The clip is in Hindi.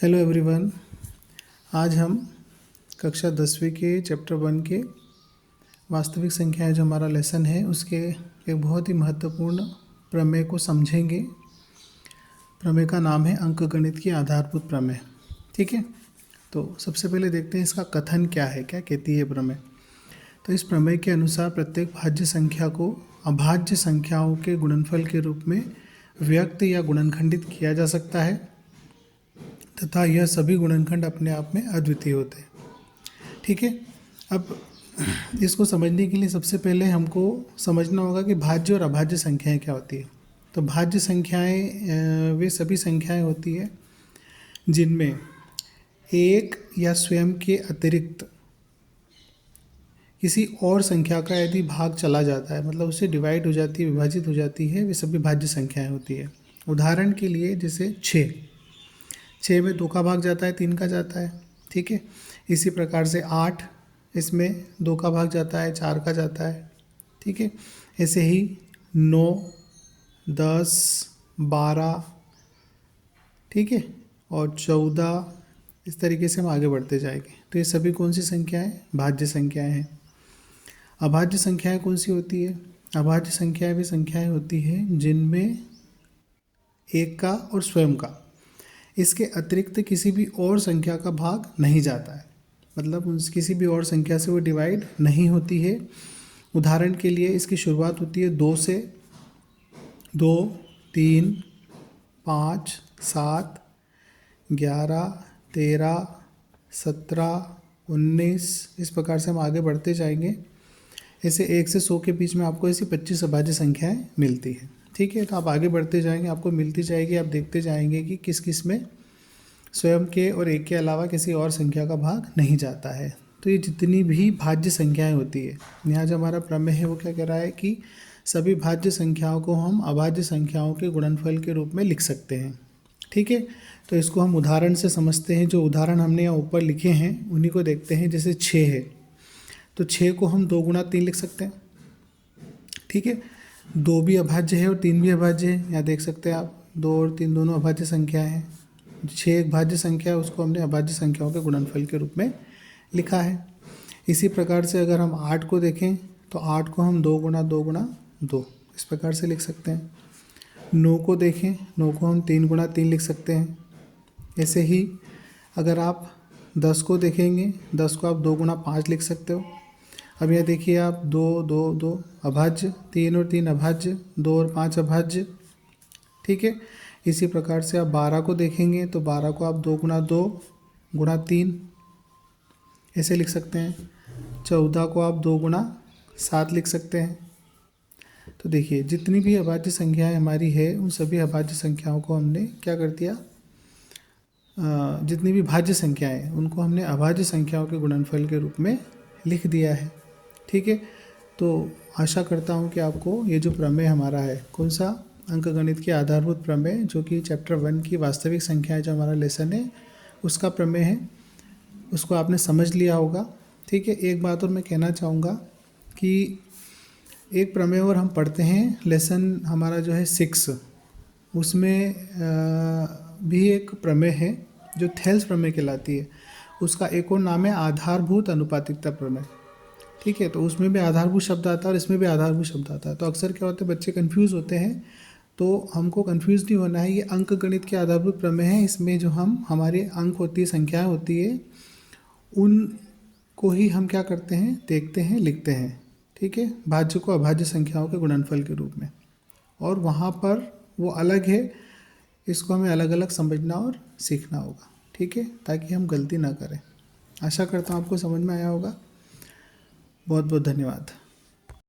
Hello everyone. आज हम कक्षा 10वीं के चैप्टर 1 के वास्तविक संख्याएं जो हमारा लेसन है उसके एक बहुत ही महत्वपूर्ण प्रमेय को समझेंगे। प्रमेय का नाम है अंकगणित की आधारभूत प्रमेय। ठीक है, तो सबसे पहले देखते हैं इसका कथन क्या है, क्या कहती है प्रमेय। तो इस प्रमेय के अनुसार प्रत्येक भाज्य संख्या को अभाज्य संख्याओं के गुणनफल के रूप में व्यक्त या गुणनखंडित किया जा सकता है तथा यह सभी गुणनखंड अपने आप में अद्वितीय होते हैं। ठीक है, अब इसको समझने के लिए सबसे पहले हमको समझना होगा कि भाज्य और अभाज्य संख्याएं क्या होती है। तो भाज्य संख्याएं वे सभी संख्याएं होती है जिनमें एक या स्वयं के अतिरिक्त किसी और संख्या का यदि भाग चला जाता है, मतलब उससे डिवाइड हो जाती है, विभाजित हो जाती है, वे सभी भाज्य संख्याएं होती है। उदाहरण के लिए जैसे 6 में 2 का भाग जाता है, 3 का जाता है। ठीक है, इसी प्रकार से 8, इसमें 2 का भाग जाता है, 4 का जाता है। ठीक है, ऐसे ही 9, 10, 12, ठीक है, और 14, इस तरीके से हम आगे बढ़ते जाएंगे। तो ये सभी कौन सी संख्याएं? भाज्य संख्याएं हैं। अभाज्य संख्याएं कौन सी होती है? अभाज्य संख्याएं भी संख्याएं होती हैं जिनमें एक का और स्वयं का, इसके अतिरिक्त किसी भी और संख्या का भाग नहीं जाता है, मतलब उस किसी भी और संख्या से वो डिवाइड नहीं होती है। उदाहरण के लिए इसकी शुरुआत होती है 2 से। 2, 3, 5, 7, 11, 13, 17, 19, इस प्रकार से हम आगे बढ़ते जाएंगे। ऐसे 1 से 100 के बीच में आपको ऐसी 25 अभाज्य संख्याएं मिलती है। ठीक है, तो आप आगे बढ़ते जाएंगे, आपको मिलती जाएगी, आप देखते जाएंगे कि किस किस में स्वयं के और एक के अलावा किसी और संख्या का भाग नहीं जाता है। तो ये जितनी भी भाज्य संख्याएं होती है, यहाँ जो हमारा प्रमेय है वो क्या कह रहा है कि सभी भाज्य संख्याओं को हम अभाज्य संख्याओं के गुणनफल के रूप में लिख सकते हैं। ठीक है, तो इसको हम उदाहरण से समझते हैं। जो उदाहरण हमने यहाँ ऊपर लिखे हैं उन्हीं को देखते हैं। जैसे 6 है, तो 6 को हम 2 गुणा 3 लिख सकते हैं। ठीक है, 2 भी अभाज्य है और 3 भी अभाज्य है। यहाँ देख सकते हैं आप, 2 और 3 दोनों अभाज्य संख्या हैं। 6 एक भाज्य संख्या है, उसको हमने अभाज्य संख्याओं के गुणनफल के रूप में लिखा है। इसी प्रकार से अगर हम 8 को देखें तो 8 को हम 2 गुणा 2 गुणा 2 इस प्रकार से लिख सकते हैं। 9 को देखें, 9 को हम 3 गुणा 3 लिख सकते हैं। ऐसे ही अगर आप 10 को देखेंगे, 10 को आप 2 गुणा 5 लिख सकते हो। अब यह देखिए आप, 2 2 2 अभाज्य, 3 और 3 अभाज्य, 2 और 5 अभाज्य। ठीक है, इसी प्रकार से आप 12 को देखेंगे तो 12 को आप 2 गुणा 2 गुणा 3 ऐसे लिख सकते हैं। 14 को आप 2 गुणा 7 लिख सकते हैं। तो देखिए, जितनी भी अभाज्य संख्याएं हमारी है उन सभी अभाज्य संख्याओं को हमने क्या कर दिया, जितनी भी भाज्य संख्याएं हैं उनको हमने अभाज्य संख्याओं के गुणनफल के रूप में लिख दिया है। ठीक है, तो आशा करता हूँ कि आपको ये जो प्रमेय हमारा है, कौन सा, अंकगणित के आधारभूत प्रमेय, जो कि चैप्टर 1 की वास्तविक संख्याएं जो हमारा लेसन है उसका प्रमेय है, उसको आपने समझ लिया होगा। ठीक है, एक बात और मैं कहना चाहूँगा कि एक प्रमेय और हम पढ़ते हैं, लेसन हमारा जो है 6, उसमें भी एक प्रमेय है जो थेल्स प्रमेय कहलाती है। उसका एक और नाम है आधारभूत अनुपातिकता प्रमेय। ठीक है, तो उसमें भी आधारभूत शब्द आता है और इसमें भी आधारभूत शब्द आता है। तो अक्सर क्या होता है, बच्चे कंफ्यूज होते हैं, तो हमको कंफ्यूज नहीं होना है। ये अंकगणित के आधारभूत प्रमेय है। इसमें जो हम हमारे अंक होती है, संख्याएं होती है, उनको ही हम क्या करते हैं, देखते हैं, लिखते हैं। ठीक है, भाज्य को अभाज्य संख्याओं के गुणनफल के रूप में, और वहाँ पर वो अलग है, इसको हमें अलग अलग समझना और सीखना होगा। ठीक है, ताकि हम गलती ना करें। आशा करता हूँ आपको समझ में आया होगा। बहुत बहुत धन्यवाद।